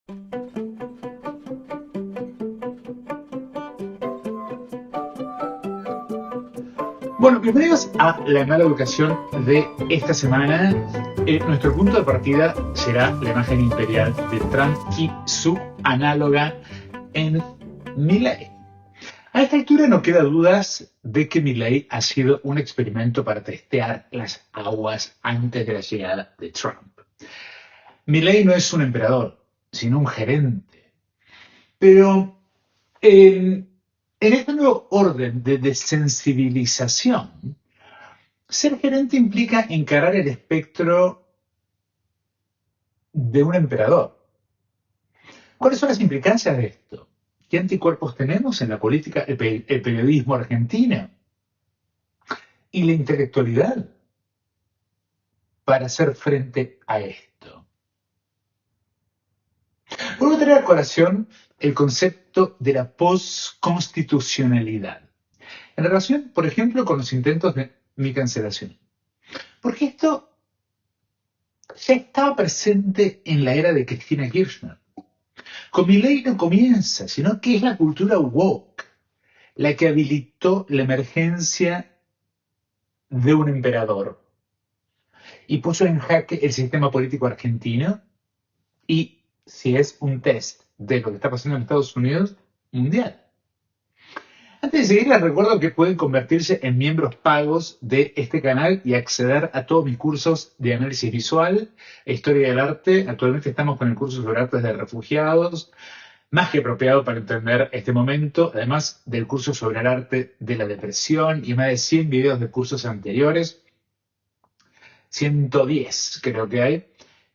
Bueno, bienvenidos a la mala educación de esta semana. Nuestro punto de partida será la imagen imperial de Trump y su análoga en Milei. A esta altura no queda dudas de que Milei ha sido un experimento para testear las aguas antes de la llegada de Trump. Milei no es un emperador, sino un gerente. Pero en este nuevo orden de desensibilización, ser gerente implica encarar el espectro de un emperador. ¿Cuáles son las implicancias de esto? ¿Qué anticuerpos tenemos en la política, el periodismo argentino y la intelectualidad para hacer frente a esto? Vuelvo a traer a colación el concepto de la posconstitucionalidad en relación, por ejemplo, con los intentos de mi cancelación. Porque esto ya estaba presente en la era de Cristina Kirchner. Con Milei no comienza, sino que es la cultura woke la que habilitó la emergencia de un emperador y puso en jaque el sistema político argentino y, si es un test de lo que está pasando en Estados Unidos, mundial. Antes de seguir, les recuerdo que pueden convertirse en miembros pagos de este canal y acceder a todos mis cursos de análisis visual e historia del arte. Actualmente estamos con el curso sobre artes de refugiados, más que apropiado para entender este momento, además del curso sobre el arte de la depresión y más de 100 videos de cursos anteriores, 110 creo que hay,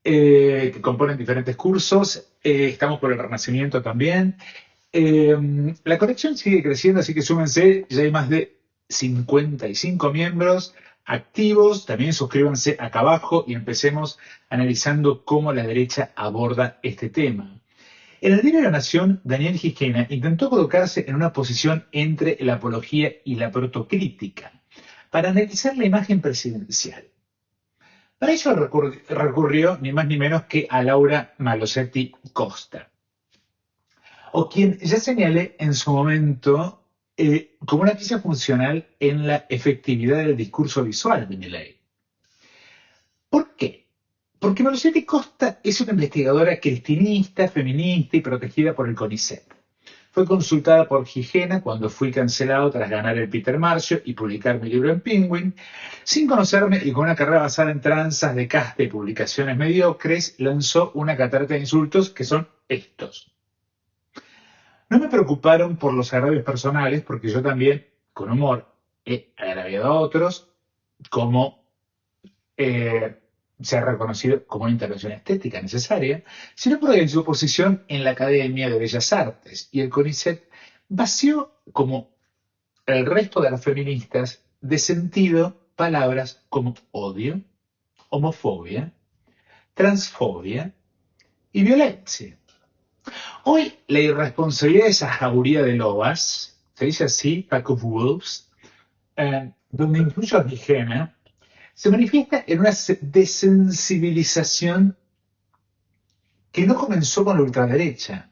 que componen diferentes cursos. Estamos por el Renacimiento también. La colección sigue creciendo, así que súmense, ya hay más de 55 miembros activos. También suscríbanse acá abajo y empecemos analizando cómo la derecha aborda este tema. En el diario La Nación, Daniel Gijena intentó colocarse en una posición entre la apología y la protocrítica para analizar la imagen presidencial. Para ello recurrió ni más ni menos que a Laura Malosetti Costa, o quien ya señalé en su momento como una pieza funcional en la efectividad del discurso visual de Milei. ¿Por qué? Porque Malosetti Costa es una investigadora cristinista, feminista y protegida por el CONICET. Fue consultada por Gijena cuando fui cancelado tras ganar el Peter Marcio y publicar mi libro en Penguin. Sin conocerme y con una carrera basada en tranzas de casta y publicaciones mediocres, lanzó una catarata de insultos que son estos. No me preocuparon por los agravios personales porque yo también, con humor, he agraviado a otros, como se ha reconocido como una intervención estética necesaria, sino por su posición en la Academia de Bellas Artes. Y el CONICET vació, como el resto de las feministas, de sentido palabras como odio, homofobia, transfobia y violencia. Hoy la irresponsabilidad de esa jauría de lobas, se dice así, pack of wolves, donde incluyo a Gijena, se manifiesta en una desensibilización que no comenzó con la ultraderecha,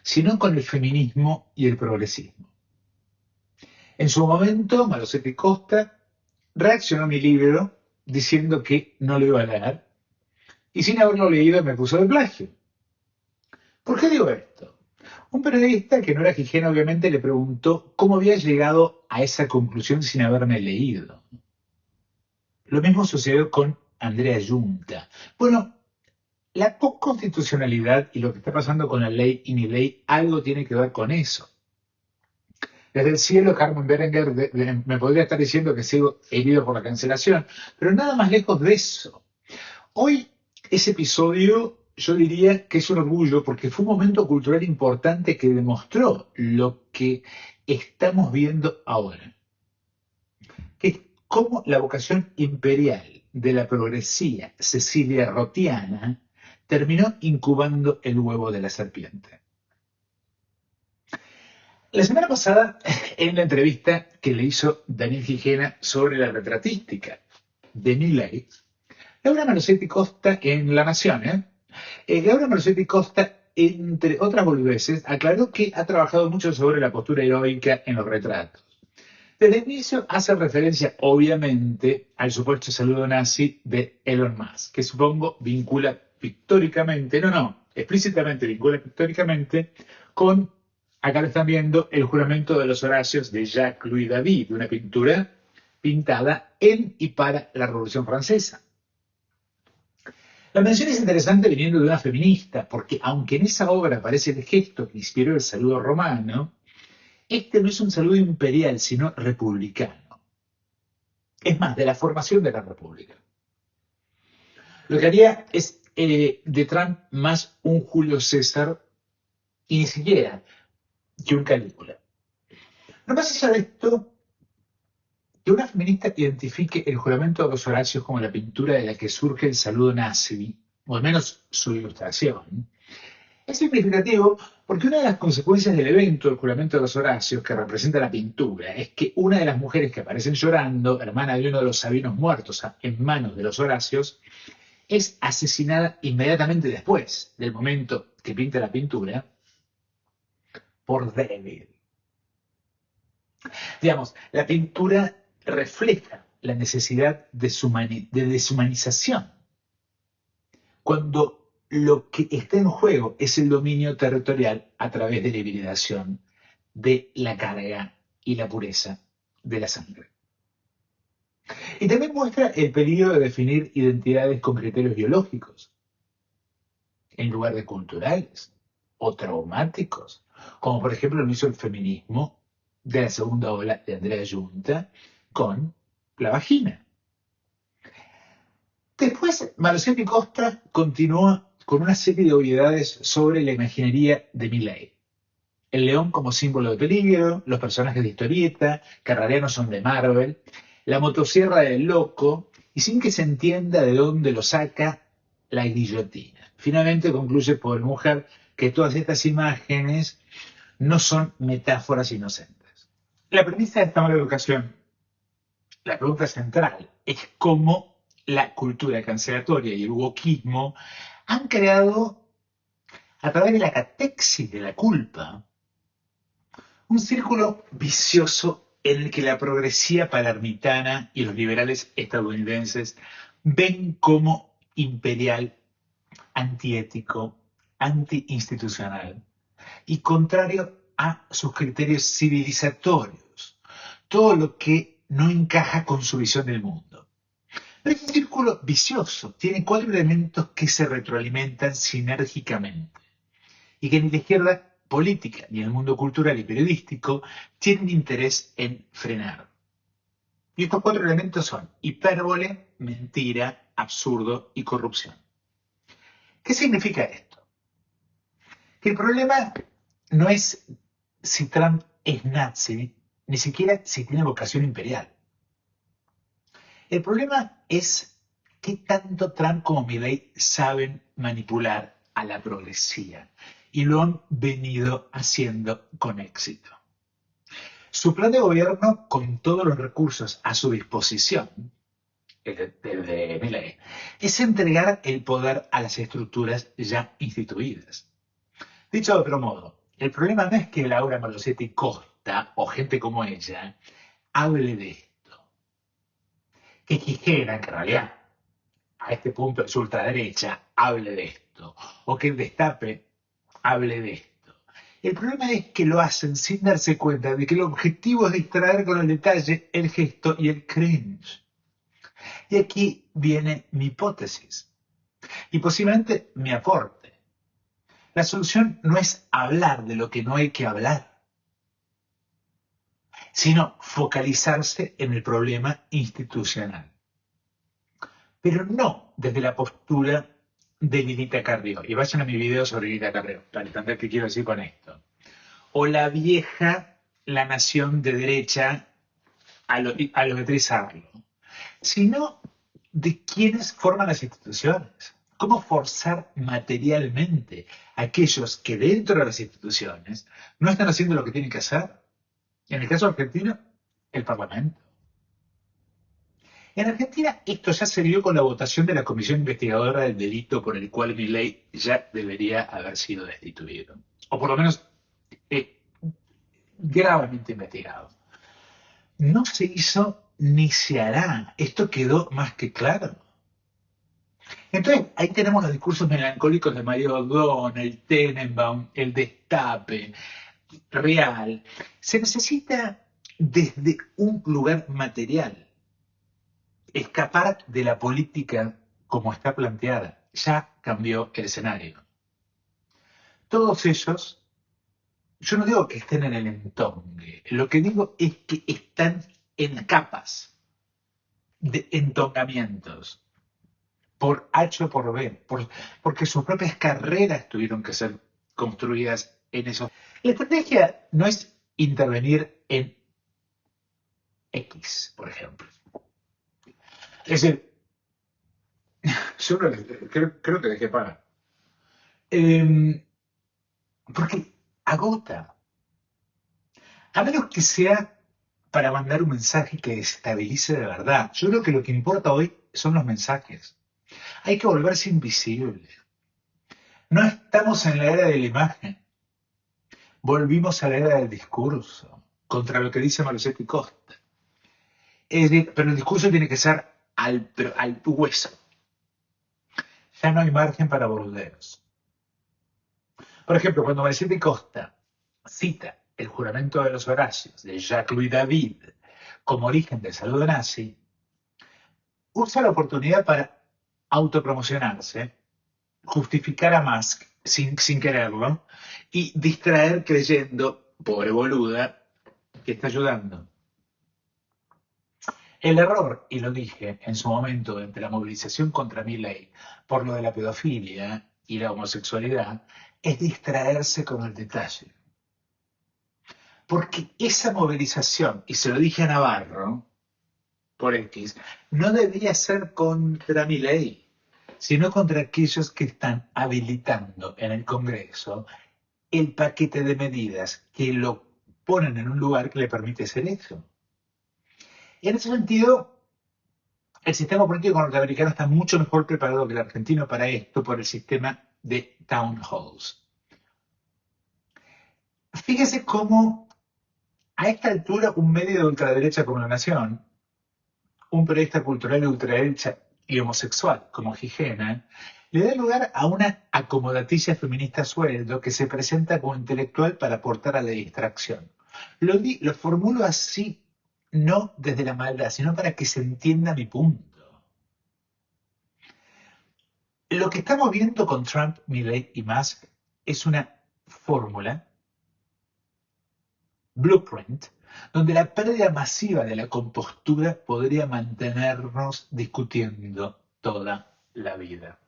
sino con el feminismo y el progresismo. En su momento, Malosetti Costa reaccionó a mi libro diciendo que no lo iba a leer, y sin haberlo leído me acusó de plagio. ¿Por qué digo esto? Un periodista, que no era Gijena obviamente, le preguntó cómo había llegado a esa conclusión sin haberme leído. Lo mismo sucedió con Andrea Yunta. Bueno, la posconstitucionalidad y lo que está pasando con la ley y mi ley algo tiene que ver con eso. Desde el cielo, Carmen Berenguer me podría estar diciendo que sigo herido por la cancelación, pero nada más lejos de eso. Hoy, ese episodio, yo diría que es un orgullo porque fue un momento cultural importante que demostró lo que estamos viendo ahora. Que es cómo la vocación imperial de la progresía Cecilia Rotiana terminó incubando el huevo de la serpiente. La semana pasada, en la entrevista que le hizo Daniel Gijena sobre la retratística de Milei, Laura Malosetti Costa en La Nación, Laura Malosetti Costa entre otras boludeces, aclaró que ha trabajado mucho sobre la postura heroica en los retratos. Desde el inicio hace referencia, obviamente, al supuesto saludo nazi de Elon Musk, que supongo vincula pictóricamente, explícitamente vincula pictóricamente con, acá lo están viendo, el juramento de los Horacios de Jacques-Louis David, una pintura pintada en y para la Revolución Francesa. La mención es interesante viniendo de una feminista, porque aunque en esa obra aparece el gesto que inspiró el saludo romano, este no es un saludo imperial, sino republicano. Es más, de la formación de la República. Lo que haría es de Trump más un Julio César y ni siquiera que un Calígula. No más allá de esto, que una feminista identifique el juramento de los Horacios como la pintura de la que surge el saludo nazi, o al menos su ilustración, es significativo porque una de las consecuencias del evento del juramento de los Horacios, que representa la pintura, es que una de las mujeres que aparecen llorando, hermana de uno de los sabinos muertos en manos de los Horacios, es asesinada inmediatamente después del momento que pinta la pintura por débil. Digamos, la pintura refleja la necesidad de deshumanización. Cuando lo que está en juego es el dominio territorial a través de la hibridación de la carga y la pureza de la sangre. Y también muestra el peligro de definir identidades con criterios biológicos, en lugar de culturales o traumáticos, como por ejemplo lo hizo el feminismo de la segunda ola de Andrea Giunta con la vagina. Después, Marcelo Costa continúa con una serie de obviedades sobre la imaginería de Milley. El león como símbolo de peligro, los personajes de historieta, carrarianos son de Marvel, la motosierra del loco, y sin que se entienda de dónde lo saca, la guillotina. Finalmente concluye por mujer que todas estas imágenes no son metáforas inocentes. La premisa de esta mala educación, la pregunta central, es cómo la cultura cancelatoria y el wokismo han creado, a través de la catexis de la culpa, un círculo vicioso en el que la progresía palermitana y los liberales estadounidenses ven como imperial, antiético, antiinstitucional y contrario a sus criterios civilizatorios, todo lo que no encaja con su visión del mundo. Pero este círculo vicioso tiene 4 elementos que se retroalimentan sinérgicamente y que ni la izquierda política ni el mundo cultural y periodístico tienen interés en frenar. Y estos 4 elementos son hipérbole, mentira, absurdo y corrupción. ¿Qué significa esto? Que el problema no es si Trump es nazi, ni siquiera si tiene vocación imperial. El problema es qué tanto Trump como Milley saben manipular a la progresía, y lo han venido haciendo con éxito. Su plan de gobierno, con todos los recursos a su disposición, el de Milley, es entregar el poder a las estructuras ya instituidas. Dicho de otro modo, el problema no es que Laura Malosetti Costa o gente como ella hable de esto, que Quijera, que en realidad a este punto es ultraderecha, hable de esto, o que el Destape hable de esto. El problema es que lo hacen sin darse cuenta de que el objetivo es distraer con el detalle, el gesto y el cringe. Y aquí viene mi hipótesis y posiblemente mi aporte. La solución no es hablar de lo que no hay que hablar, sino focalizarse en el problema institucional. Pero no desde la postura de Lilita Carrió. Y vayan a mi video sobre Lilita Carrió, para entender qué quiero decir con esto. O la vieja, la nación de derecha, a lo Beatriz Arlo, sino de quienes forman las instituciones. Cómo forzar materialmente a aquellos que dentro de las instituciones no están haciendo lo que tienen que hacer. En el caso argentino, el Parlamento. En Argentina esto ya se dio con la votación de la Comisión Investigadora del Delito por el cual Milei ya debería haber sido destituido. O por lo menos eh, gravemente investigado. No se hizo ni se hará. Esto quedó más que claro. Entonces, ahí tenemos los discursos melancólicos de Mario Odón, el Tenenbaum, el Destape, Real. Se necesita desde un lugar material escapar de la política como está planteada. Ya cambió el escenario. Todos ellos, yo no digo que estén en el entongue, lo que digo es que están en capas de entongamientos, por H o por B, porque sus propias carreras tuvieron que ser construidas en eso. La estrategia no es intervenir en X, por ejemplo. Es decir, yo creo que dejé pagar. Porque agota. A menos que sea para mandar un mensaje que estabilice de verdad. Yo creo que lo que importa hoy son los mensajes. Hay que volverse invisible. No estamos en la era de la imagen. Volvimos a la era del discurso, contra lo que dice Malusetti Costa. Pero el discurso tiene que ser al hueso. Ya no hay margen para boludeos. Por ejemplo, cuando Malusetti Costa cita el juramento de los Horacios de Jacques-Louis David como origen del saludo nazi, usa la oportunidad para autopromocionarse, justificar a Musk sin quererlo y distraer creyendo, pobre boluda, que está ayudando. El error, y lo dije en su momento entre la movilización contra Milei por lo de la pedofilia y la homosexualidad, es distraerse con el detalle. Porque esa movilización, y se lo dije a Navarro, por X, no debería ser contra Milei, sino contra aquellos que están habilitando en el Congreso el paquete de medidas que lo ponen en un lugar que le permite hacer eso. Y en ese sentido, el sistema político norteamericano está mucho mejor preparado que el argentino para esto por el sistema de town halls. Fíjese cómo a esta altura un medio de ultraderecha como La Nación, un periodista cultural de ultraderecha y homosexual como Gijena, le da lugar a una acomodatilla feminista a sueldo que se presenta como intelectual para aportar a la distracción. Lo formulo así, no desde la maldad, sino para que se entienda mi punto. Lo que estamos viendo con Trump, Milley y Musk es una fórmula, blueprint, donde la pérdida masiva de la compostura podría mantenernos discutiendo toda la vida.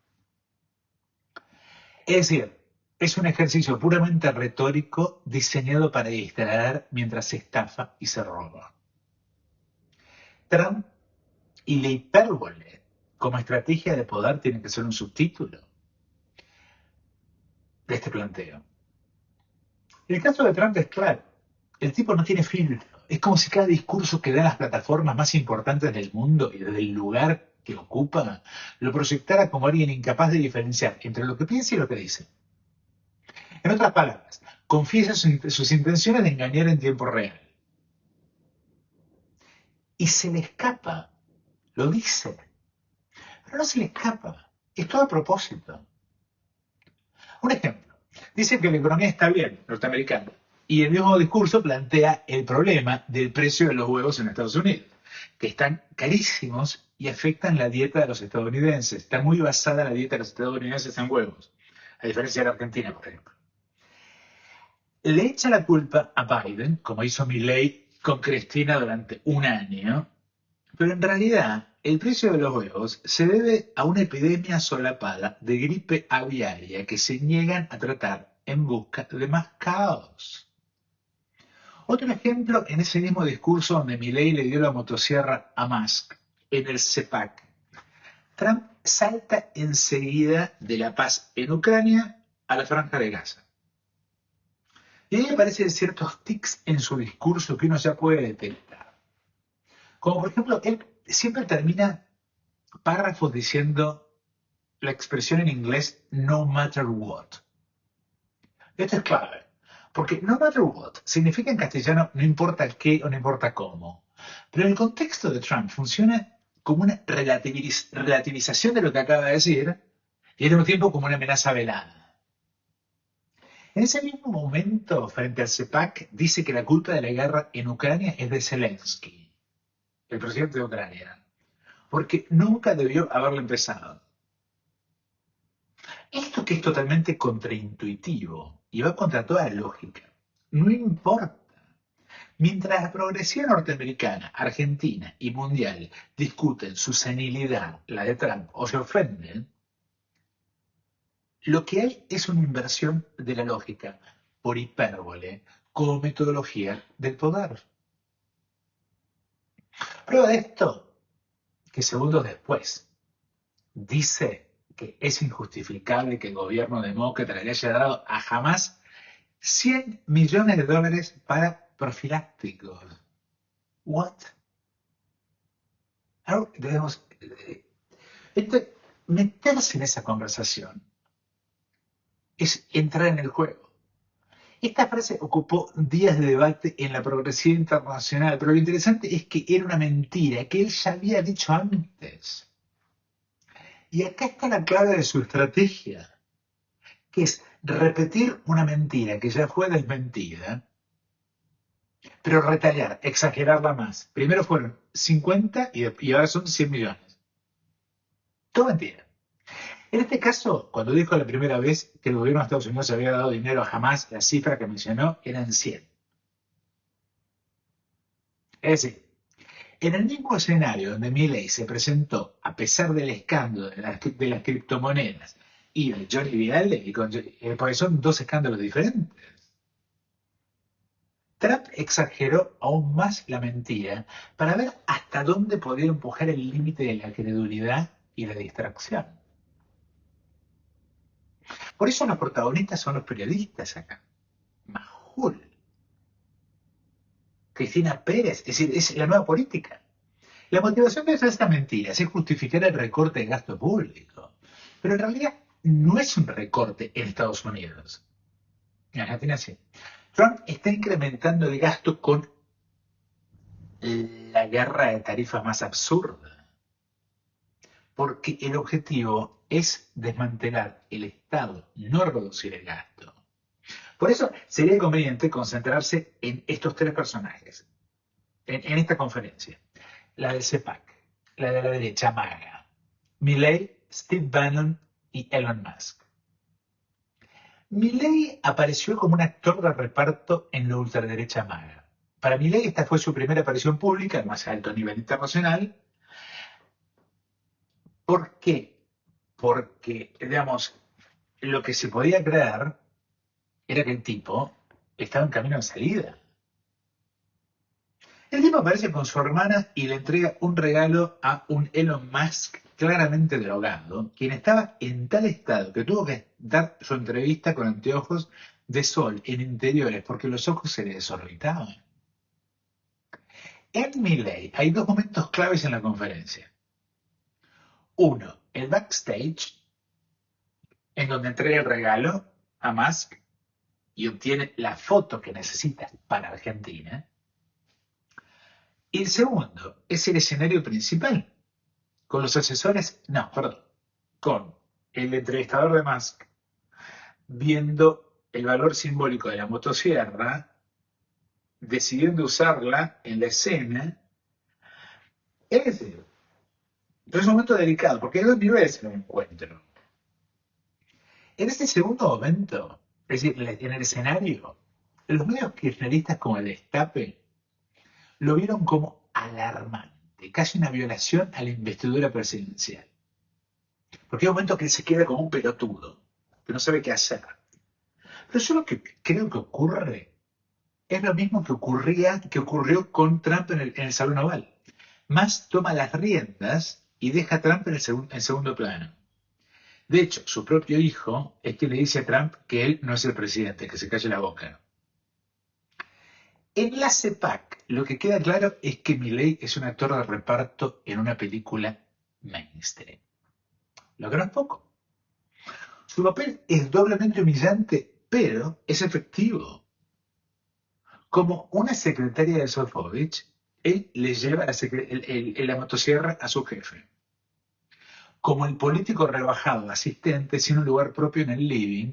Es decir, es un ejercicio puramente retórico diseñado para distraer mientras se estafa y se roba. Trump y la hipérbole como estrategia de poder tiene que ser un subtítulo de este planteo. El caso de Trump es claro. El tipo no tiene filtro. Es como si cada discurso que da en las plataformas más importantes del mundo y desde el lugar que ocupa lo proyectara como alguien incapaz de diferenciar entre lo que piensa y lo que dice. En otras palabras, confiesa sus intenciones de engañar en tiempo real. Y se le escapa, lo dice, pero no se le escapa, es todo a propósito. Un ejemplo, dice que la economía está bien, norteamericana, y el mismo discurso plantea el problema del precio de los huevos en Estados Unidos, que están carísimos y afectan la dieta de los estadounidenses. Está muy basada la dieta de los estadounidenses en huevos, a diferencia de la Argentina, por ejemplo. Le echa la culpa a Biden, como hizo Milley con Cristina durante un año, pero en realidad el precio de los huevos se debe a una epidemia solapada de gripe aviaria que se niegan a tratar en busca de más caos. Otro ejemplo en ese mismo discurso donde Milley le dio la motosierra a Musk en el CEPAC. Trump salta enseguida de la paz en Ucrania a la Franja de Gaza. Y ahí aparecen ciertos tics en su discurso que uno ya puede detectar. Como por ejemplo, él siempre termina párrafos diciendo la expresión en inglés no matter what. Esto es clave, porque no matter what significa en castellano no importa qué o no importa cómo. Pero en el contexto de Trump funciona como una relativización de lo que acaba de decir y al mismo tiempo como una amenaza velada. En ese mismo momento, frente al CEPAC, dice que la culpa de la guerra en Ucrania es de Zelensky, el presidente de Ucrania, porque nunca debió haberlo empezado. Esto que es totalmente contraintuitivo y va contra toda lógica, no importa. Mientras la progresía norteamericana, argentina y mundial discuten su senilidad, la de Trump, o se ofenden, lo que hay es una inversión de la lógica por hipérbole como metodología del poder. Prueba de esto, que segundos después dice que es injustificable que el gobierno demócrata le haya dado a Hamás $100 millones para profilácticos. ¿What? Ahora debemos meterse en esa conversación es entrar en el juego. Esta frase ocupó días de debate en la progresiva internacional, pero lo interesante es que era una mentira que él ya había dicho antes. Y acá está la clave de su estrategia, que es repetir una mentira que ya fue desmentida, pero retallar, exagerarla más. Primero fueron 50 y ahora son 100 millones. Todo mentira. En este caso, cuando dijo la primera vez que el gobierno de Estados Unidos había dado dinero a Hamás, la cifra que mencionó eran 100. Es decir, en el mismo escenario donde Milley se presentó, a pesar del escándalo de las criptomonedas y de Johnny Viale, porque son dos escándalos diferentes, Trump exageró aún más la mentira para ver hasta dónde podía empujar el límite de la credulidad y la distracción. Por eso los protagonistas son los periodistas acá. Majul, Cristina Pérez, es decir, es la nueva política. La motivación de estas mentiras es justificar el recorte de gasto público. Pero en realidad no es un recorte en Estados Unidos. En Argentina sí. Trump está incrementando el gasto con la guerra de tarifas más absurda. Porque el objetivo es desmantelar el Estado, no reducir el gasto. Por eso sería conveniente concentrarse en estos tres personajes, en esta conferencia. La del CEPAC, la de la derecha MAGA, Milley, Steve Bannon y Elon Musk. Milley apareció como un actor de reparto en la ultraderecha MAGA. Para Milley esta fue su primera aparición pública al más alto nivel internacional. ¿Por qué? Porque, digamos, lo que se podía creer era que el tipo estaba en camino de salida. El tipo aparece con su hermana y le entrega un regalo a un Elon Musk claramente drogado, quien estaba en tal estado que tuvo que dar su entrevista con anteojos de sol en interiores porque los ojos se le desorbitaban. En Milley hay dos momentos claves en la conferencia. Uno, el backstage, en donde entrega el regalo a Musk y obtiene la foto que necesita para Argentina. Y el segundo es el escenario principal, con los asesores, con el entrevistador de Musk viendo el valor simbólico de la motosierra, decidiendo usarla en la escena. Es decir, es un momento delicado, porque hay dos niveles en el encuentro. En este segundo momento, es decir, en el escenario, los medios kirchneristas como el Destape lo vieron como alarmante, casi una violación a la investidura presidencial. Porque hay un momento que él se queda como un pelotudo, que no sabe qué hacer. Pero yo lo que creo que ocurre es lo mismo que ocurrió con Trump en el Salón Oval. Musk toma las riendas y deja a Trump en segundo plano. De hecho, su propio hijo es quien le dice a Trump que él no es el presidente, que se calle la boca. En la CEPAC, lo que queda claro es que Milei es un actor de reparto en una película mainstream. Lo que no es poco. Su papel es doblemente humillante, pero es efectivo. Como una secretaria de Sofovich, él le lleva la motosierra a su jefe. Como el político rebajado asistente sin un lugar propio en el living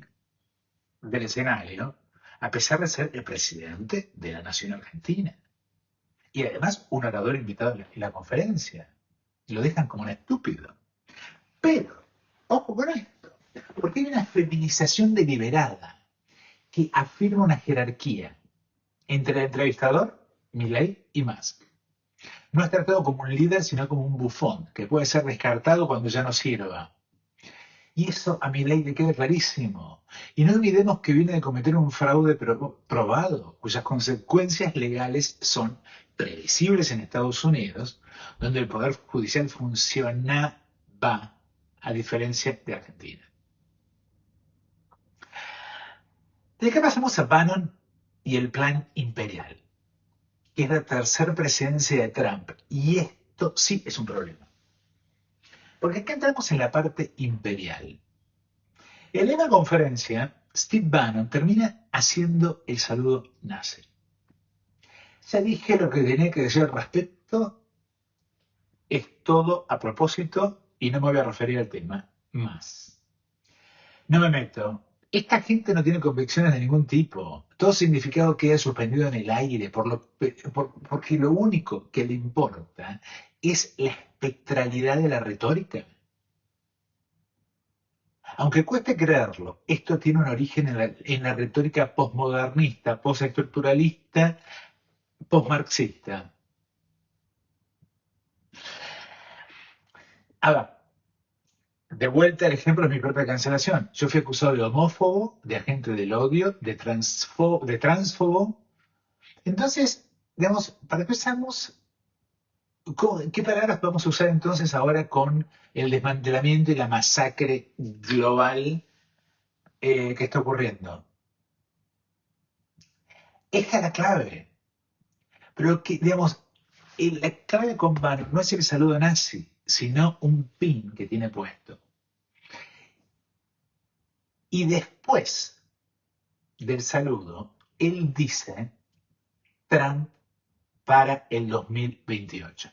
del escenario, a pesar de ser el presidente de la nación argentina. Y además un orador invitado en la conferencia. Lo dejan como un estúpido. Pero, ojo con esto, porque hay una feminización deliberada que afirma una jerarquía entre el entrevistador, Milei y Musk. No es tratado como un líder, sino como un bufón, que puede ser descartado cuando ya no sirva. Y eso a Milei le queda clarísimo. Y no olvidemos que viene de cometer un fraude probado, cuyas consecuencias legales son previsibles en Estados Unidos, donde el Poder Judicial funcionaba, a diferencia de Argentina. De acá pasamos a Bannon y el plan imperial, que es la tercera presidencia de Trump. Y esto sí es un problema. Porque acá entramos en la parte imperial. En la conferencia, Steve Bannon termina haciendo el saludo nazi. Ya dije lo que tenía que decir al respecto, es todo a propósito y no me voy a referir al tema más. No me meto. Esta gente no tiene convicciones de ningún tipo. Todo significado queda suspendido en el aire porque lo único que le importa es la espectralidad de la retórica. Aunque cueste creerlo, esto tiene un origen en la retórica postmodernista, postestructuralista, postmarxista. Ahora, de vuelta al ejemplo de mi propia cancelación. Yo fui acusado de homófobo, de agente del odio, de transfobo. Entonces, digamos, para empezar, ¿qué palabras podemos usar entonces ahora con el desmantelamiento y la masacre global que está ocurriendo? Esta es la clave. Pero que, digamos, la clave con Bannon no es el saludo nazi, sino un pin que tiene puesto. Y después del saludo, él dice Trump para el 2028.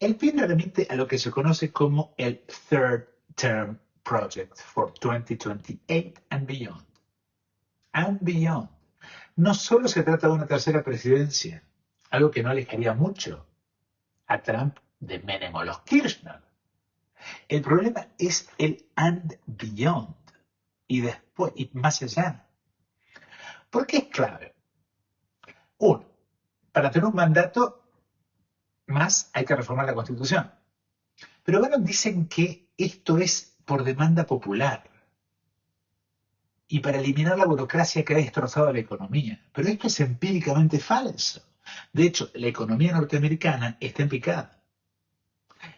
El pin remite a lo que se conoce como el Third Term Project for 2028 and beyond. And beyond. No solo se trata de una tercera presidencia, algo que no alejaría mucho a Trump de Menem o los Kirchner. El problema es el and beyond y después y más allá. ¿Por qué es clave? Uno, para tener un mandato más hay que reformar la Constitución. Pero bueno, dicen que esto es por demanda popular y para eliminar la burocracia que ha destrozado la economía. Pero esto es empíricamente falso. De hecho, la economía norteamericana está en picada.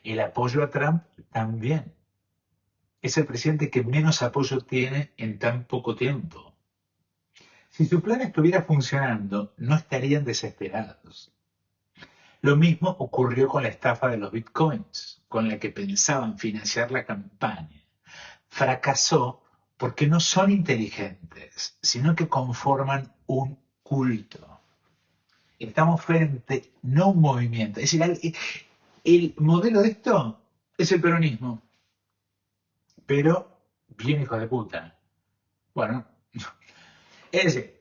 El apoyo a Trump también. Es el presidente que menos apoyo tiene en tan poco tiempo. Si su plan estuviera funcionando, no estarían desesperados. Lo mismo ocurrió con la estafa de los bitcoins, con la que pensaban financiar la campaña. Fracasó porque no son inteligentes, sino que conforman un culto. Estamos frente no a un movimiento. Es decir, el modelo de esto es el peronismo, pero bien hijo de puta. Bueno, es decir,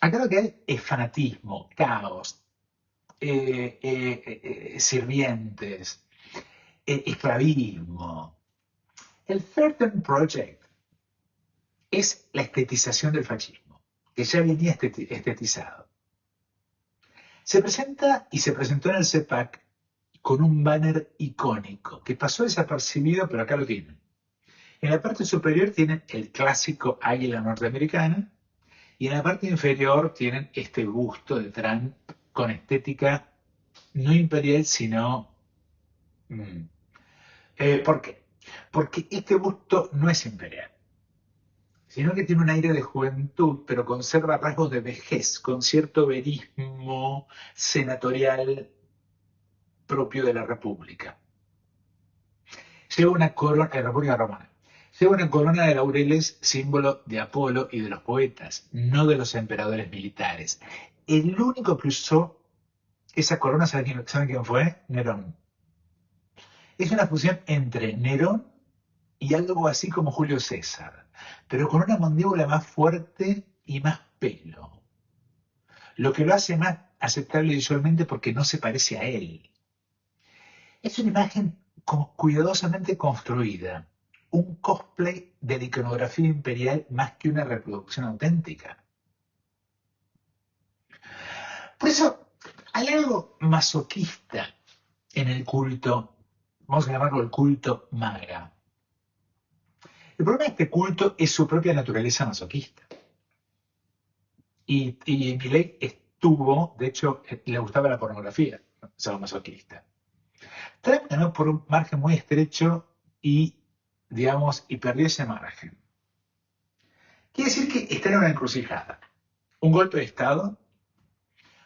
acá lo que hay es fanatismo, caos, sirvientes, esclavismo. El Certain Project es la estetización del fascismo, que ya venía estetizado. Se presenta y se presentó en el CEPAC con un banner icónico que pasó desapercibido, pero acá lo tienen. En la parte superior tienen el clásico águila norteamericana y en la parte inferior tienen este busto de Trump con estética no imperial, sino... ¿Por qué? Porque este busto no es imperial, sino que tiene un aire de juventud, pero conserva rasgos de vejez, con cierto verismo senatorial propio de la República. Lleva una corona, de la República Romana. Lleva una corona de laureles, símbolo de Apolo y de los poetas, no de los emperadores militares. El único que usó esa corona, ¿saben quién fue? Nerón. Es una fusión entre Nerón y algo así como Julio César, pero con una mandíbula más fuerte y más pelo, lo que lo hace más aceptable visualmente porque no se parece a él. Es una imagen cuidadosamente construida, un cosplay de la iconografía imperial más que una reproducción auténtica. Por eso hay algo masoquista en el culto, vamos a llamarlo el culto maga. El problema de este culto es su propia naturaleza masoquista. Y Milei estuvo, de hecho, le gustaba la pornografía, ser masoquista. Trump ganó por un margen muy estrecho y, digamos, y perdió ese margen. Quiere decir que está en una encrucijada. Un golpe de Estado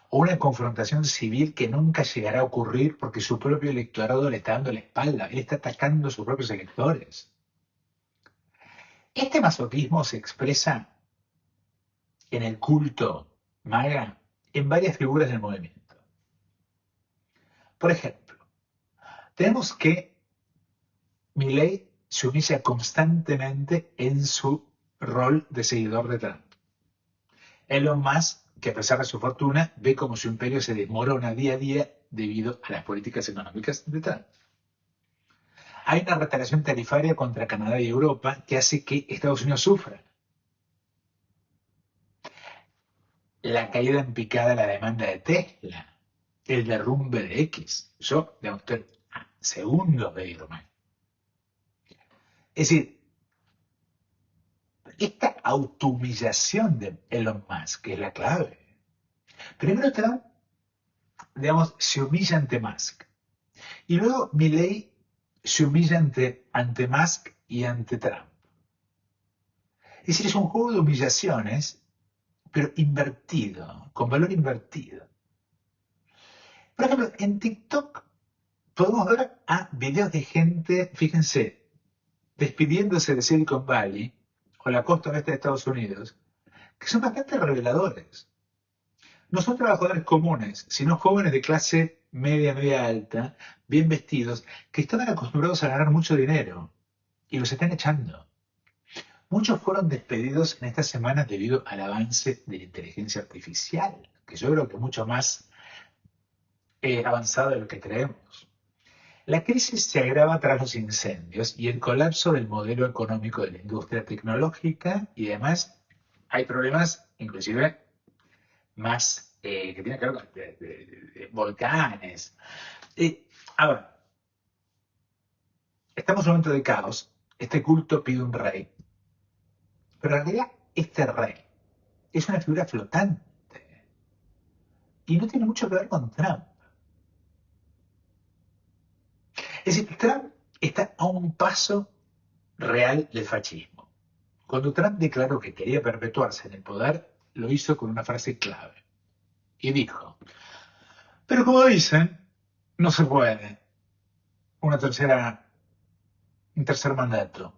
o una confrontación civil que nunca llegará a ocurrir porque su propio electorado le está dando la espalda. Él está atacando a sus propios electores. Este masoquismo se expresa en el culto maga en varias figuras del movimiento. Por ejemplo, tenemos que Milei se humilla constantemente en su rol de seguidor de Trump. Elon Musk, que a pesar de su fortuna, ve como su imperio se desmorona día a día debido a las políticas económicas de Trump. Hay una retaliación tarifaria contra Canadá y Europa que hace que Estados Unidos sufra. La caída en picada de la demanda de Tesla, el derrumbe de X. Yo, digamos, estoy a segundos de irme. Es decir, esta autohumillación de Elon Musk, que es la clave. Primero Trump, digamos, se humilla ante Musk. Y luego Milei se humilla ante Musk y ante Trump. Es decir, es un juego de humillaciones, pero invertido, con valor invertido. Por ejemplo, en TikTok podemos ver a videos de gente, fíjense, despidiéndose de Silicon Valley o la costa oeste de Estados Unidos, que son bastante reveladores. No son trabajadores comunes, sino jóvenes de clase media, media alta, bien vestidos, que estaban acostumbrados a ganar mucho dinero y los están echando. Muchos fueron despedidos en estas semanas debido al avance de la inteligencia artificial, que yo creo que es mucho más avanzado de lo que creemos. La crisis se agrava tras los incendios y el colapso del modelo económico de la industria tecnológica y además hay problemas, inclusive más que tienen que ver con volcanes. Ahora, estamos en un momento de caos. Este culto pide un rey. Pero en realidad, este rey es una figura flotante. Y no tiene mucho que ver con Trump. Es decir, Trump está a un paso real del fascismo. Cuando Trump declaró que quería perpetuarse en el poder, lo hizo con una frase clave. Y dijo, pero como dicen, no se puede un tercer mandato.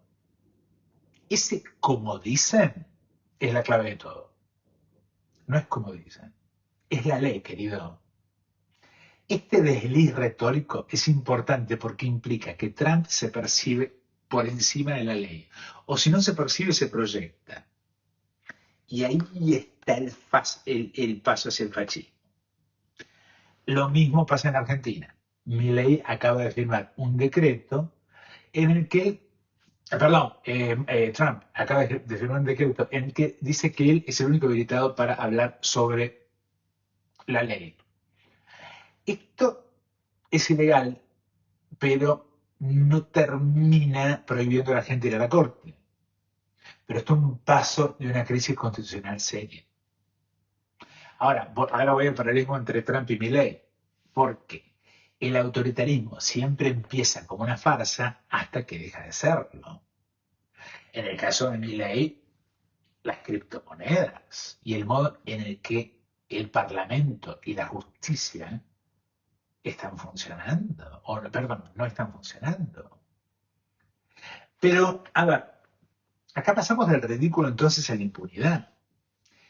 Ese como dicen es la clave de todo. No es como dicen, es la ley, querido. Este desliz retórico es importante porque implica que Trump se percibe por encima de la ley. O si no se percibe, se proyecta. Y ahí está el paso hacia el fascismo. Lo mismo pasa en Argentina. Milei acaba de firmar un decreto en el que, Trump acaba de firmar un decreto en el que dice que él es el único habilitado para hablar sobre la ley. Esto es ilegal, pero no termina prohibiendo a la gente ir a la corte. Pero esto es un paso de una crisis constitucional seria. Ahora voy al paralelismo entre Trump y Milei. ¿Por qué? El autoritarismo siempre empieza como una farsa hasta que deja de serlo. En el caso de Milei, las criptomonedas y el modo en el que el Parlamento y la justicia están funcionando, o perdón, no están funcionando. Pero, a ver, acá pasamos del ridículo entonces a la impunidad,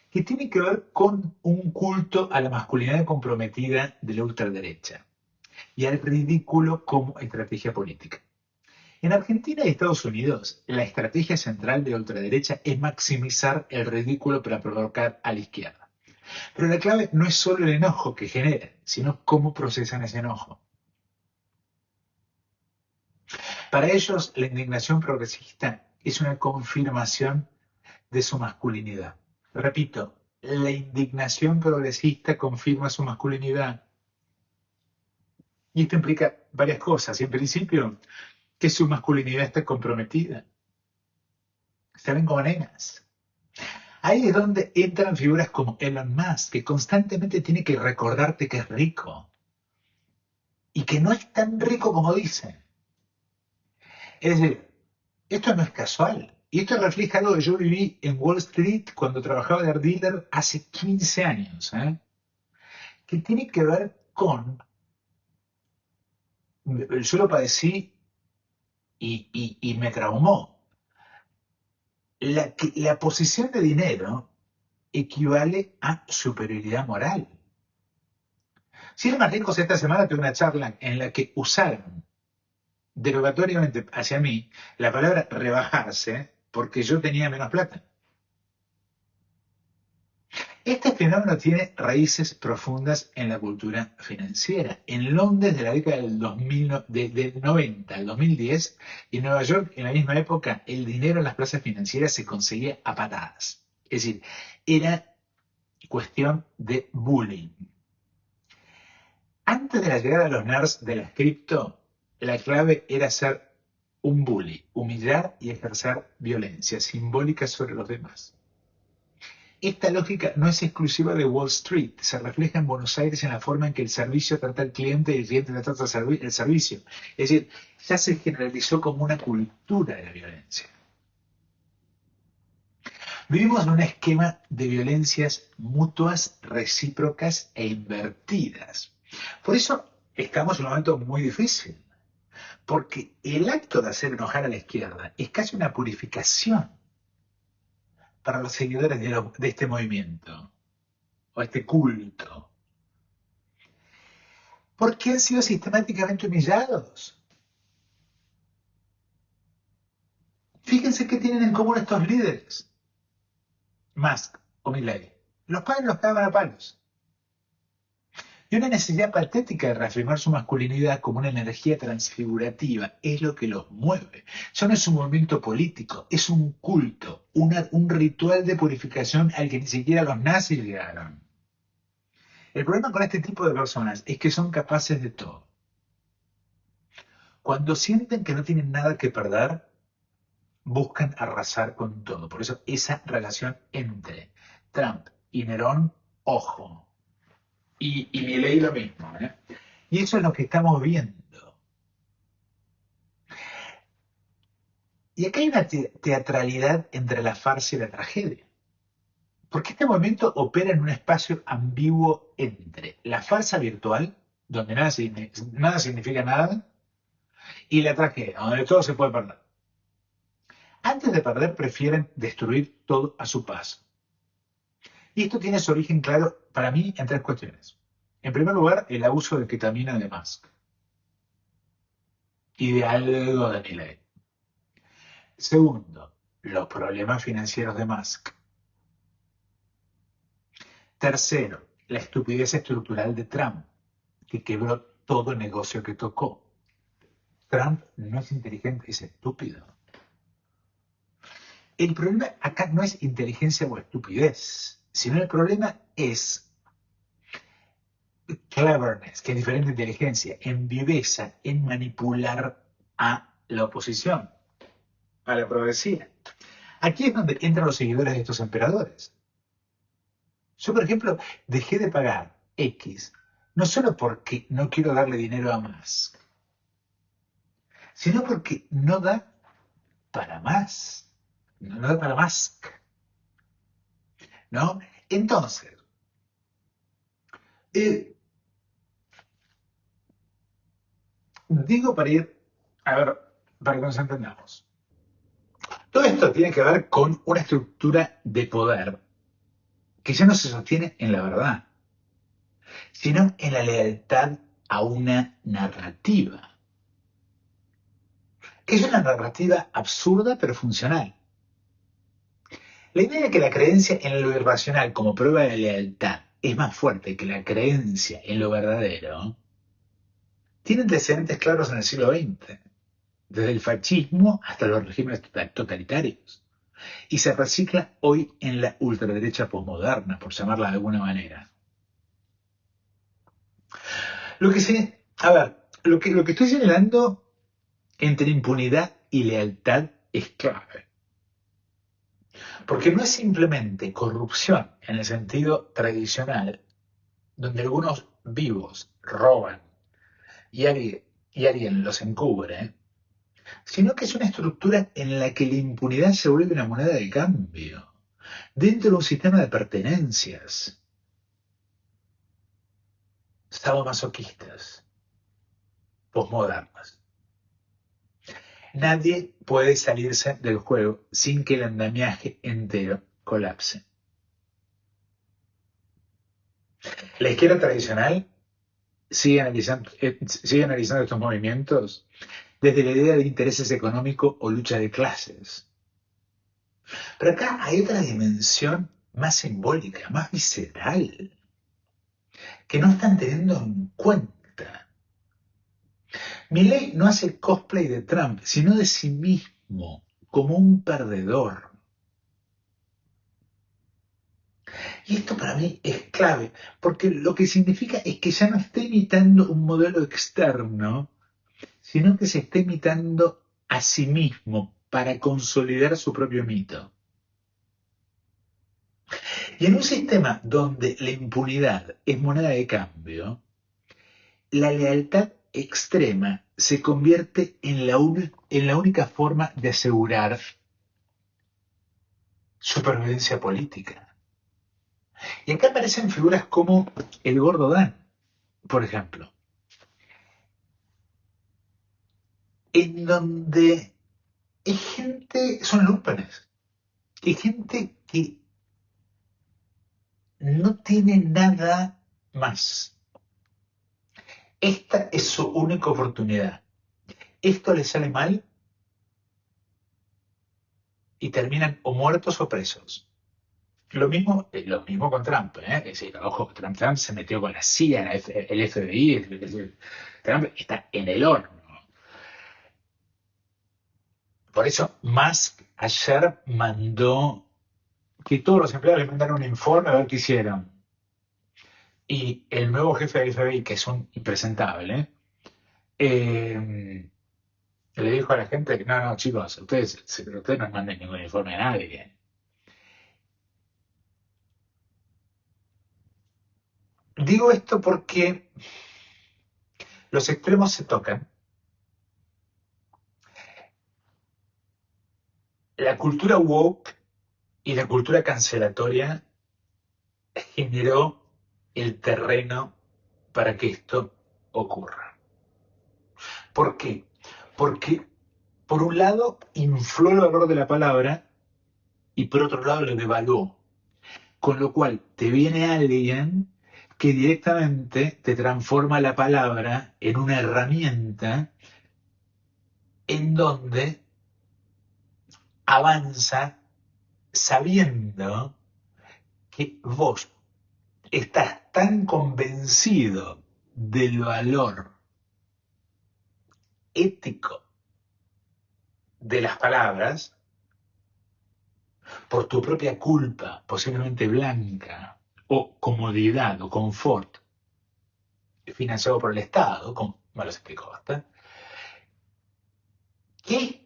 que tiene que ver con un culto a la masculinidad comprometida de la ultraderecha y al ridículo como estrategia política. En Argentina y Estados Unidos, la estrategia central de la ultraderecha es maximizar el ridículo para provocar a la izquierda. Pero la clave no es solo el enojo que genera, sino cómo procesan ese enojo. Para ellos, la indignación progresista es una confirmación de su masculinidad. Repito, la indignación progresista confirma su masculinidad. Y esto implica varias cosas. En principio, que su masculinidad está comprometida. Se ven como nenas. Ahí es donde entran figuras como Elon Musk, que constantemente tiene que recordarte que es rico. Y que no es tan rico como dicen. Es decir, esto no es casual. Y esto refleja algo que yo viví en Wall Street cuando trabajaba de dealer hace 15 años. Que tiene que ver con, yo lo padecí y me traumó. La posición de dinero equivale a superioridad moral. Sin más ricos, esta semana tuve una charla en la que usaron derogatoriamente hacia mí la palabra rebajarse porque yo tenía menos plata. Este fenómeno tiene raíces profundas en la cultura financiera. En Londres de la década del 2000, del 90 al 2010 y en Nueva York en la misma época el dinero en las plazas financieras se conseguía a patadas. Es decir, era cuestión de bullying. Antes de la llegada de los nerds de las cripto, la clave era ser un bully, humillar y ejercer violencia simbólica sobre los demás. Esta lógica no es exclusiva de Wall Street, se refleja en Buenos Aires en la forma en que el servicio trata al cliente y el cliente trata el servicio. Es decir, ya se generalizó como una cultura de la violencia. Vivimos en un esquema de violencias mutuas, recíprocas e invertidas. Por eso estamos en un momento muy difícil, porque el acto de hacer enojar a la izquierda es casi una purificación para los seguidores de este movimiento o este culto, porque han sido sistemáticamente humillados. Fíjense qué tienen en común estos líderes, Musk o Milley. Los padres los cagan a palos. Y una necesidad patética de reafirmar su masculinidad como una energía transfigurativa es lo que los mueve. Ya no es un movimiento político, es un culto, un ritual de purificación al que ni siquiera los nazis llegaron. El problema con este tipo de personas es que son capaces de todo. Cuando sienten que no tienen nada que perder, buscan arrasar con todo. Por eso esa relación entre Trump y Nerón, ojo. Y Milei lo mismo. Y eso es lo que estamos viendo. Y acá hay una teatralidad entre la farsa y la tragedia. Porque este movimiento opera en un espacio ambiguo entre la farsa virtual, donde nada significa nada, y la tragedia, donde todo se puede perder. Antes de perder, prefieren destruir todo a su paso. Y esto tiene su origen claro, para mí, en tres cuestiones. En primer lugar, el abuso de ketamina de Musk y de algo de Milei. Segundo, los problemas financieros de Musk. Tercero, la estupidez estructural de Trump, que quebró todo negocio que tocó. Trump no es inteligente, es estúpido. El problema acá no es inteligencia o estupidez, sino el problema es cleverness, que es diferente de inteligencia, en viveza, en manipular a la oposición, a la progresía. Aquí es donde entran los seguidores de estos emperadores. Yo, por ejemplo, dejé de pagar X, no solo porque no quiero darle dinero a más, sino porque no da para más. No da para más. ¿no? Entonces, eh, digo para ir, a ver, para que nos entendamos. Todo esto tiene que ver con una estructura de poder que ya no se sostiene en la verdad, sino en la lealtad a una narrativa, que es una narrativa absurda pero funcional. La idea de que la creencia en lo irracional como prueba de lealtad es más fuerte que la creencia en lo verdadero tiene antecedentes claros en el siglo XX, desde el fascismo hasta los regímenes totalitarios, y se recicla hoy en la ultraderecha posmoderna, por llamarla de alguna manera. Lo que estoy señalando entre impunidad y lealtad es clave. Porque no es simplemente corrupción en el sentido tradicional, donde algunos vivos roban y alguien los encubre, sino que es una estructura en la que la impunidad se vuelve una moneda de cambio, dentro de un sistema de pertenencias, sadomasoquistas, posmodernas. Nadie puede salirse del juego sin que el andamiaje entero colapse. La izquierda tradicional sigue analizando estos movimientos desde la idea de intereses económicos o lucha de clases. Pero acá hay otra dimensión más simbólica, más visceral, que no están teniendo en cuenta. Milei no hace cosplay de Trump, sino de sí mismo, como un perdedor. Y esto para mí es clave, porque lo que significa es que ya no está imitando un modelo externo, sino que se está imitando a sí mismo para consolidar su propio mito. Y en un sistema donde la impunidad es moneda de cambio, la lealtad extrema se convierte en la única forma de asegurar supervivencia política. Y acá aparecen figuras como el Gordo Dan, por ejemplo, en donde hay gente, son lúpenes, hay gente que no tiene nada más. Esta es su única oportunidad. Esto le sale mal y terminan o muertos o presos. Lo mismo con Trump, ¿eh? Es decir, ojo, Trump se metió con la CIA, el FBI, Trump está en el horno. Por eso, Musk ayer mandó que todos los empleados le mandaron un informe a ver qué hicieron. Y el nuevo jefe del FBI, que es un impresentable, le dijo a la gente que no, chicos, ustedes no manden ningún informe a nadie. Digo esto porque los extremos se tocan. La cultura woke y la cultura cancelatoria generó el terreno para que esto ocurra. ¿Por qué? Porque, por un lado, infló el valor de la palabra y por otro lado lo devaluó. Con lo cual, te viene alguien que directamente te transforma la palabra en una herramienta en donde avanza sabiendo que vos estás tan convencido del valor ético de las palabras por tu propia culpa, posiblemente blanca, o comodidad o confort, financiado por el Estado, como me lo explicó hasta, que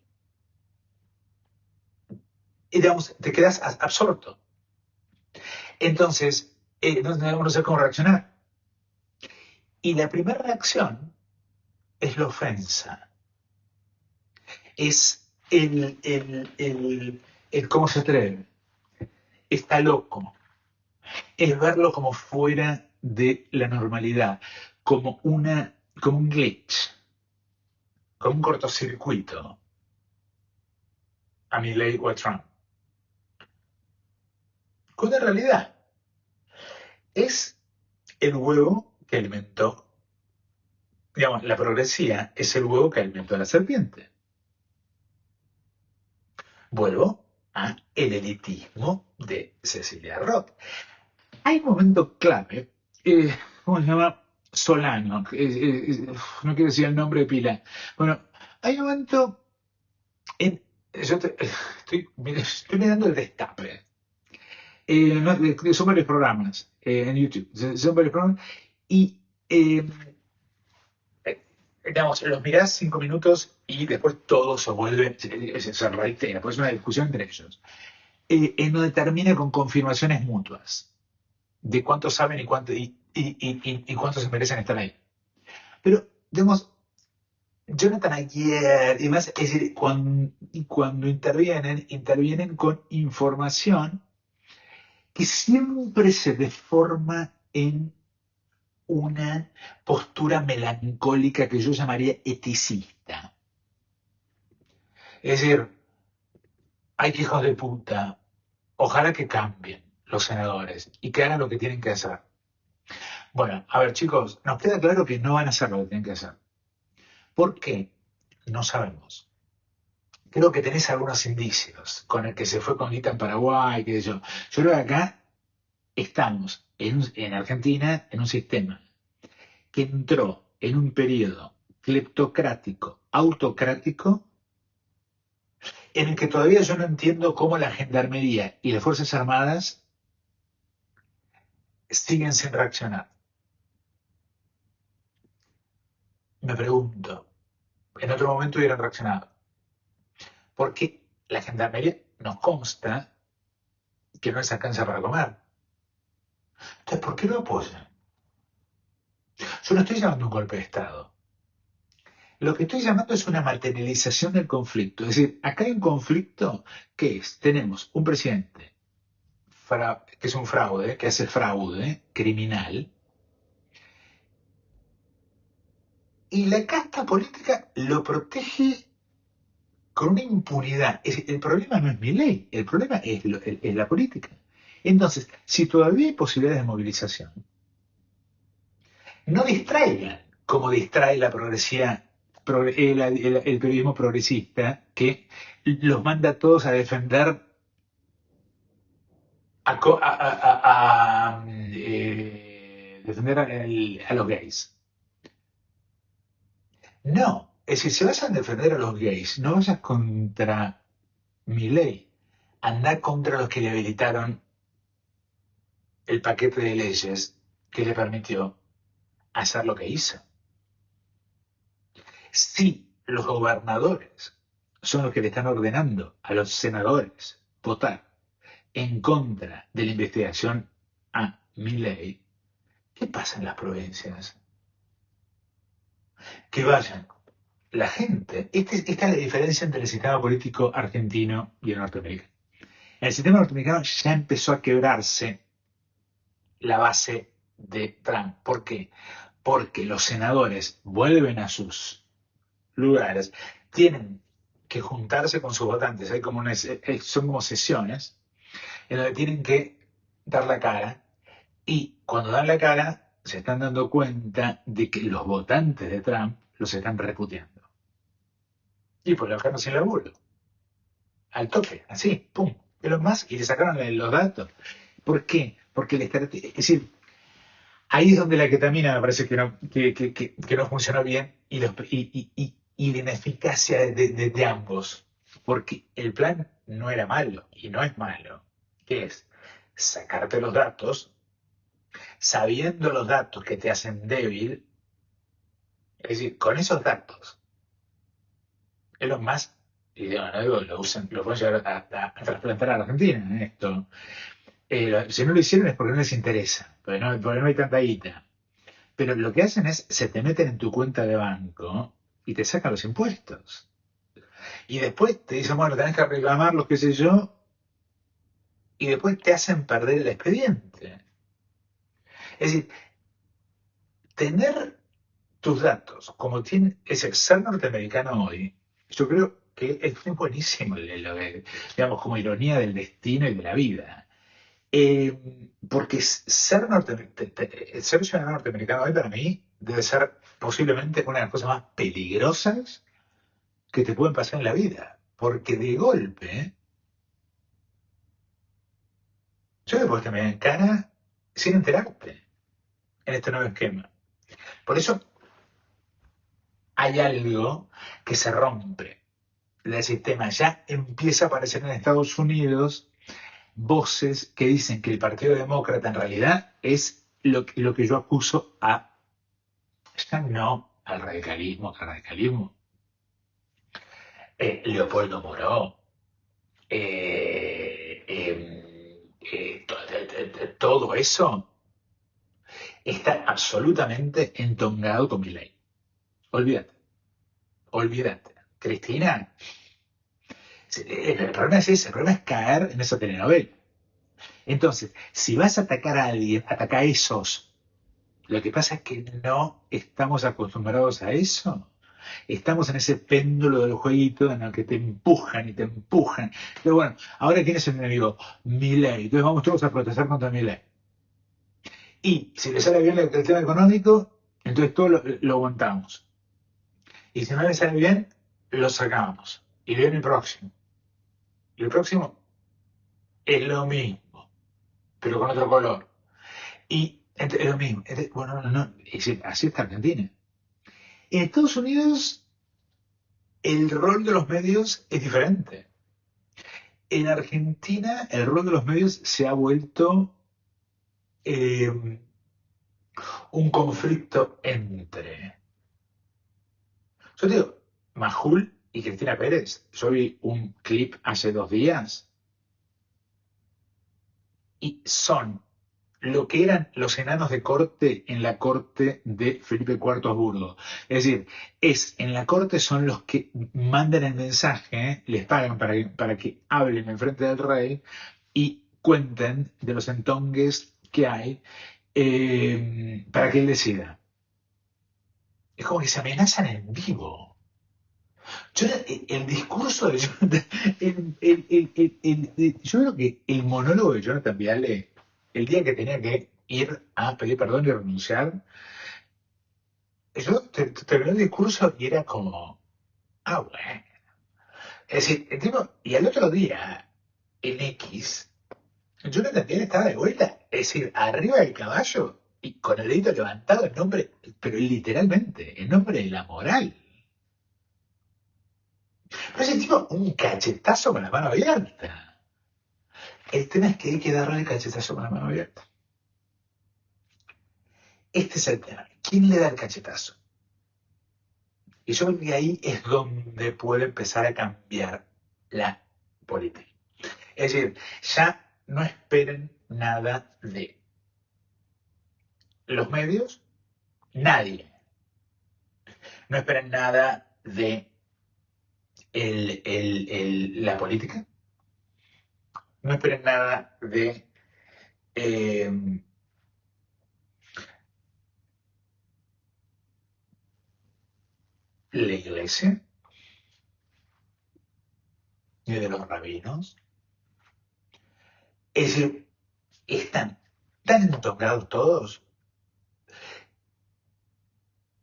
digamos, te quedas absorto. Entonces, no sé cómo reaccionar. Y la primera reacción es la ofensa. Es el cómo se atreve. Está loco. Es verlo como fuera de la normalidad, como un glitch, como un cortocircuito, a Milley o a Trump. Cuando en realidad es el huevo que alimentó, digamos, la progresía es el huevo que alimentó a la serpiente. Vuelvo a el elitismo de Cecilia Roth. Hay un momento clave, ¿cómo se llama? Solano, no quiero decir el nombre de pila. Bueno, hay un momento en, estoy mirando el destape. Son varios programas en YouTube, son varios programas y eh, digamos, los mirás 5 minutos y después todo se vuelve, se reitera, pues es una discusión entre ellos, en donde termina con confirmaciones mutuas de cuánto saben y cuánto se merecen estar ahí. Pero, digamos, Jonathan ayer, y más, es decir, cuando intervienen con información que siempre se deforma en una postura melancólica que yo llamaría eticista. Es decir, hay hijos de puta, ojalá que cambien los senadores y que hagan lo que tienen que hacer. Bueno, a ver chicos, nos queda claro que no van a hacer lo que tienen que hacer. ¿Por qué? No sabemos. Creo que tenés algunos indicios con el que se fue con Lita en Paraguay, qué sé yo. Yo creo que acá estamos en Argentina en un sistema que entró en un periodo cleptocrático, autocrático, en el que todavía yo no entiendo cómo la Gendarmería y las Fuerzas Armadas siguen sin reaccionar. Me pregunto, en otro momento hubieran reaccionado. Porque la Gendarmería nos consta que no les alcanza para comer. Entonces, ¿por qué lo apoyan? Yo no estoy llamando un golpe de Estado. Lo que estoy llamando es una materialización del conflicto. Es decir, acá hay un conflicto que es, tenemos un presidente que es un fraude, que hace fraude criminal, y la casta política lo protege con una impunidad. El problema no es mi ley, el problema es la política. Entonces, si todavía hay posibilidades de movilización, no distraigan como distrae la progresía, el periodismo progresista, que los manda a todos a defender defender a los gays. No, es decir, si vas a defender a los gays, no vayas contra mi ley, anda contra los que le habilitaron el paquete de leyes que le permitió hacer lo que hizo. Si los gobernadores son los que le están ordenando a los senadores votar en contra de la investigación a Milei, ¿qué pasa en las provincias? Que vayan la gente. Esta es la diferencia entre el sistema político argentino y el norteamericano. En el sistema norteamericano ya empezó a quebrarse la base de Trump. ¿Por qué? Porque los senadores vuelven a sus lugares, tienen que juntarse con sus votantes, son como sesiones en donde tienen que dar la cara y cuando dan la cara se están dando cuenta de que los votantes de Trump los están repudiando. Y pues lo dejaron sin laburo. Al toque, así, pum. Elon Musk y le sacaron los datos. ¿Por qué? Porque es decir, ahí es donde la ketamina me parece que no funcionó bien y la ineficacia de ambos. Porque el plan no era malo y no es malo. ¿Qué es? Sacarte los datos, sabiendo los datos que te hacen débil, es decir, con esos datos, Elon Musk, y no digo, lo pueden llevar a trasplantar a la Argentina en esto. Si no lo hicieron es porque no les interesa, porque no hay tanta guita. Pero lo que hacen es, se te meten en tu cuenta de banco y te sacan los impuestos. Y después te dicen, bueno, tenés que reclamar los qué sé yo, y después te hacen perder el expediente. Es decir, tener tus datos como tiene, es el ser norteamericano hoy, yo creo que es buenísimo, digamos, como ironía del destino y de la vida. Porque ser ciudadano norteamericano hoy para mí debe ser posiblemente una de las cosas más peligrosas que te pueden pasar en la vida. Porque de golpe, yo después que me dan cara sin enterarte en este nuevo esquema. Por eso hay algo que se rompe del sistema. Ya empieza a aparecer en Estados Unidos voces que dicen que el Partido Demócrata en realidad es lo que yo acuso a, ya no al radicalismo, Leopoldo Moró, todo eso está absolutamente entongado con mi ley. Olvídate, olvídate. Cristina, el problema es ese, el problema es caer en esa telenovela. Entonces, si vas a atacar a alguien, ataca a esos. Lo que pasa es que no estamos acostumbrados a eso. Estamos en ese péndulo del jueguito en el que te empujan y te empujan. Pero bueno, ahora ¿quién es el enemigo? Milei. Entonces vamos todos a protestar contra Milei. Y si le sale bien el tema económico, entonces todo lo aguantamos. Y si no le sale bien, lo sacamos. Y viene el próximo. Y el próximo es lo mismo, pero con otro color. Y es lo mismo. Bueno, no, así está Argentina. En Estados Unidos el rol de los medios es diferente. En Argentina el rol de los medios se ha vuelto eh, un conflicto entre. Yo te digo, Majul y Cristina Pérez. Yo vi un clip hace 2 días y son lo que eran los enanos de corte en la corte de Felipe IV Habsburgo. Es decir, en la corte son los que mandan el mensaje, les pagan para que hablen en frente del rey y cuenten de los entongues que hay para que él decida. Es como que se amenazan en vivo. El discurso de Jonathan, yo creo que el monólogo de Jonathan Viale, el día que tenía que ir a pedir perdón y renunciar, yo terminé el discurso y era como, bueno. Es decir, el tipo, y al otro día, en X, Jonathan Viale estaba de vuelta, es decir, arriba del caballo y con el dedito levantado en nombre, pero literalmente, en nombre de la moral. Pero ese tipo, un cachetazo con la mano abierta. El tema es que hay que darle el cachetazo con la mano abierta. Este es el tema. ¿Quién le da el cachetazo? Y yo creo que ahí es donde puede empezar a cambiar la política. Es decir, ya no esperen nada de los medios, nadie. No esperen nada de la política, no esperen nada de eh, la iglesia, ni de los rabinos. Es decir, están tan entocados todos.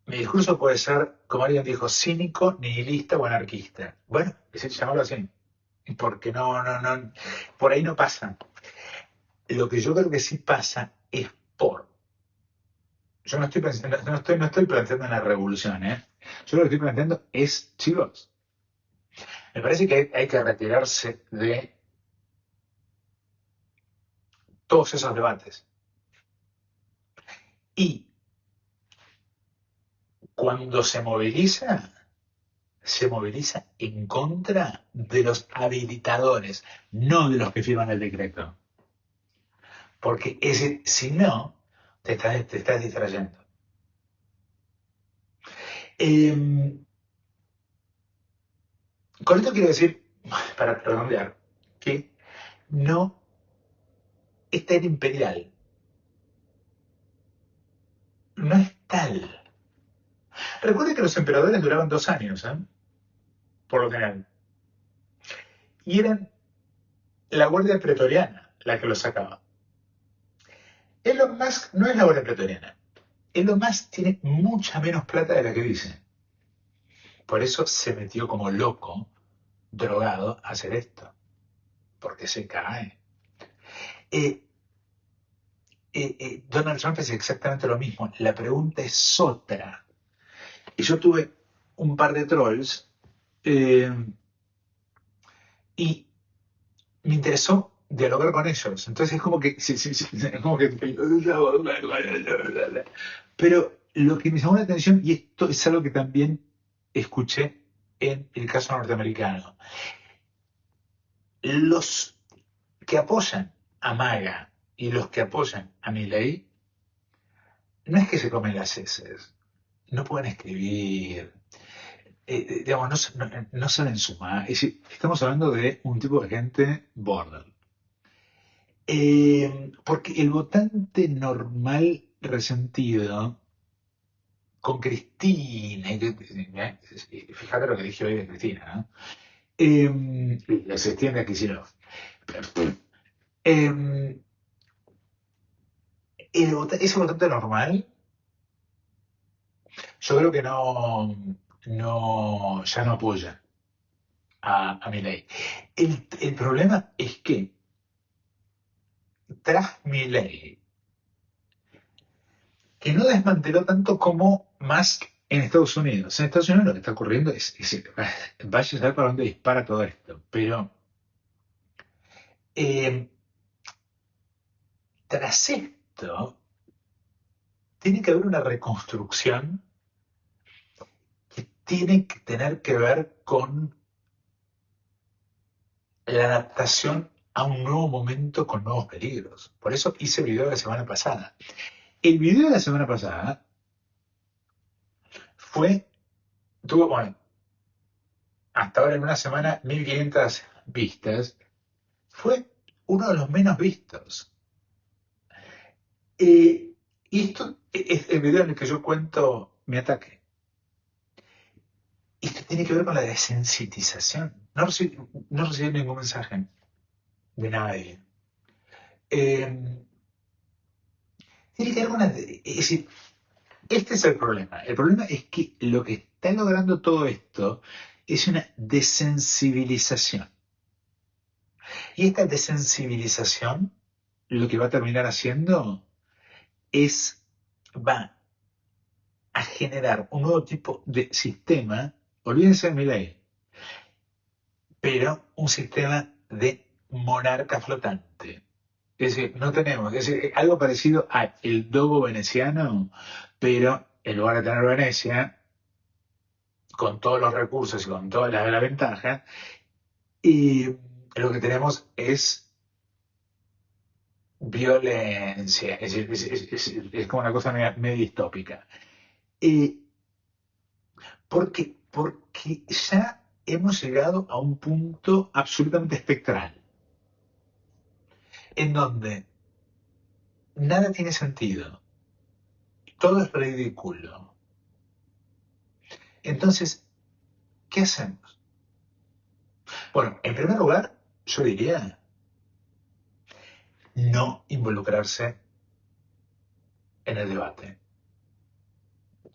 Mi discurso puede ser, como alguien dijo, cínico, nihilista o anarquista. Bueno, es llamarlo así. Porque por ahí no pasa. Lo que yo creo que sí pasa es por. Yo no estoy pensando, no estoy planteando una revolución, ¿eh? Yo lo que estoy planteando es, chicos, me parece que hay que retirarse de todos esos debates. Y cuando se moviliza en contra de los habilitadores, no de los que firman el decreto. Porque si no, te estás distrayendo. Eh, con esto quiero decir, para redondear, que no esta era imperial. No es tal. Recuerde que los emperadores duraban 2 años, por lo general. Y eran la guardia pretoriana la que los sacaba. Elon Musk no es la guardia pretoriana. Elon Musk tiene mucha menos plata de la que dice. Por eso se metió como loco, drogado, a hacer esto. Porque se cae. Eh, Donald Trump es exactamente lo mismo. La pregunta es otra. Y yo tuve un par de trolls y me interesó dialogar con ellos. Entonces es como que... es como que pero lo que me llamó la atención, y esto es algo que también escuché en el caso norteamericano, los que apoyan a MAGA y los que apoyan a Milei, no es que se comen las heces, no pueden escribir, digamos, no saben sumar. Es decir, estamos hablando de un tipo de gente border. Porque el votante normal resentido con Cristina, fíjate lo que dije hoy de Cristina, ¿no? Les extiende a Kicillof. Eh, ese votante normal, yo creo que ya no apoya a Milei. El problema es que tras Milei, que no desmanteló tanto como Musk en Estados Unidos. En Estados Unidos lo que está ocurriendo vaya a saber para dónde dispara todo esto, pero eh, tras esto tiene que haber una reconstrucción que tiene que tener que ver con la adaptación a un nuevo momento con nuevos peligros. Por eso hice el video de la semana pasada. El video de la semana pasada tuvo, hasta ahora en una semana 1500 vistas. Fue uno de los menos vistos. Y esto es el video en el que yo cuento mi ataque. Esto tiene que ver con la desensitización. No recibí ningún mensaje de nadie. Tiene que ver con es decir, este es el problema. El problema es que lo que está logrando todo esto es una desensibilización. Y esta desensibilización lo que va a terminar haciendo va a generar un nuevo tipo de sistema, olvídense de mi ley, pero un sistema de monarca flotante. Es decir, no tenemos, es decir, algo parecido al dogo veneciano, pero en lugar de tener Venecia, con todos los recursos y con todas las ventajas, y lo que tenemos es violencia, es decir, es como una cosa medio distópica. Porque ya hemos llegado a un punto absolutamente espectral, en donde nada tiene sentido, todo es ridículo. Entonces, ¿qué hacemos? Bueno, en primer lugar, yo diría no involucrarse en el debate.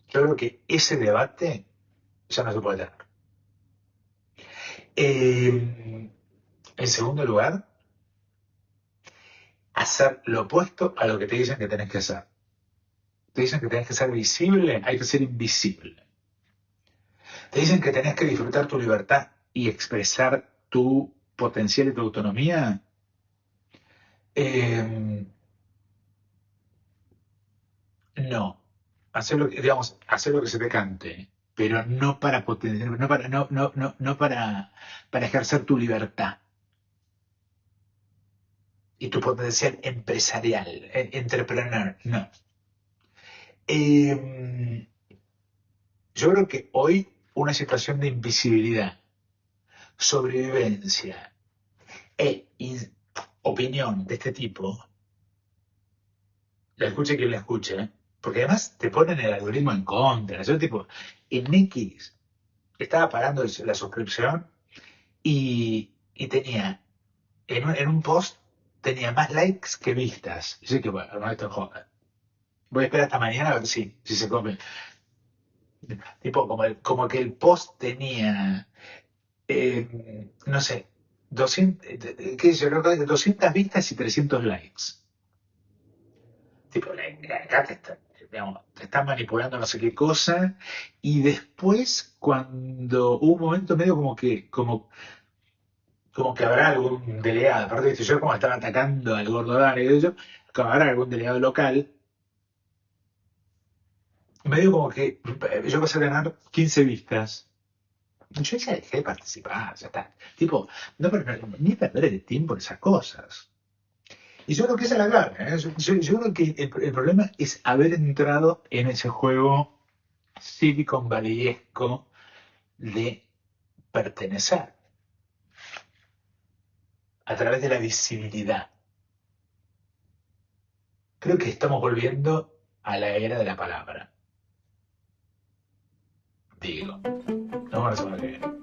Yo creo que ese debate ya no se puede tener. En segundo lugar, hacer lo opuesto a lo que te dicen que tenés que hacer. Te dicen que tenés que ser visible, hay que ser invisible. Te dicen que tenés que disfrutar tu libertad y expresar tu potencial y tu autonomía. No. Hacer lo que se te cante, pero no para potenciar, no para ejercer tu libertad y tu potencial empresarial, entrepreneur, no. Yo creo que hoy una situación de invisibilidad, sobrevivencia e opinión de este tipo la escuche quien la escuche, ¿eh? Porque además te ponen el algoritmo en contra. Yo tipo, en X estaba pagando la suscripción y tenía, en un post, tenía más likes que vistas. Y yo que bueno, no, esto joda. Voy a esperar hasta mañana a ver si se come. Tipo, como que el post tenía, no sé, 200, qué sé yo, creo que 200 vistas y 300 likes. Tipo, acá digamos, te están manipulando no sé qué cosa. Y después, cuando hubo un momento medio como que habrá algún delegado, aparte de yo como estaba atacando al gordo Dani, como habrá algún delegado local, medio como que yo pasé a tener 15 vistas. Yo ya dejé de participar, ya está. Tipo, ni perder el tiempo en esas cosas. Y yo creo que esa es la clave, ¿eh? Yo creo que el problema es haber entrado en ese juego Silicon Valleyesco de pertenecer a través de la visibilidad. Creo que estamos volviendo a la era de la palabra. Digo, no vamos a ver.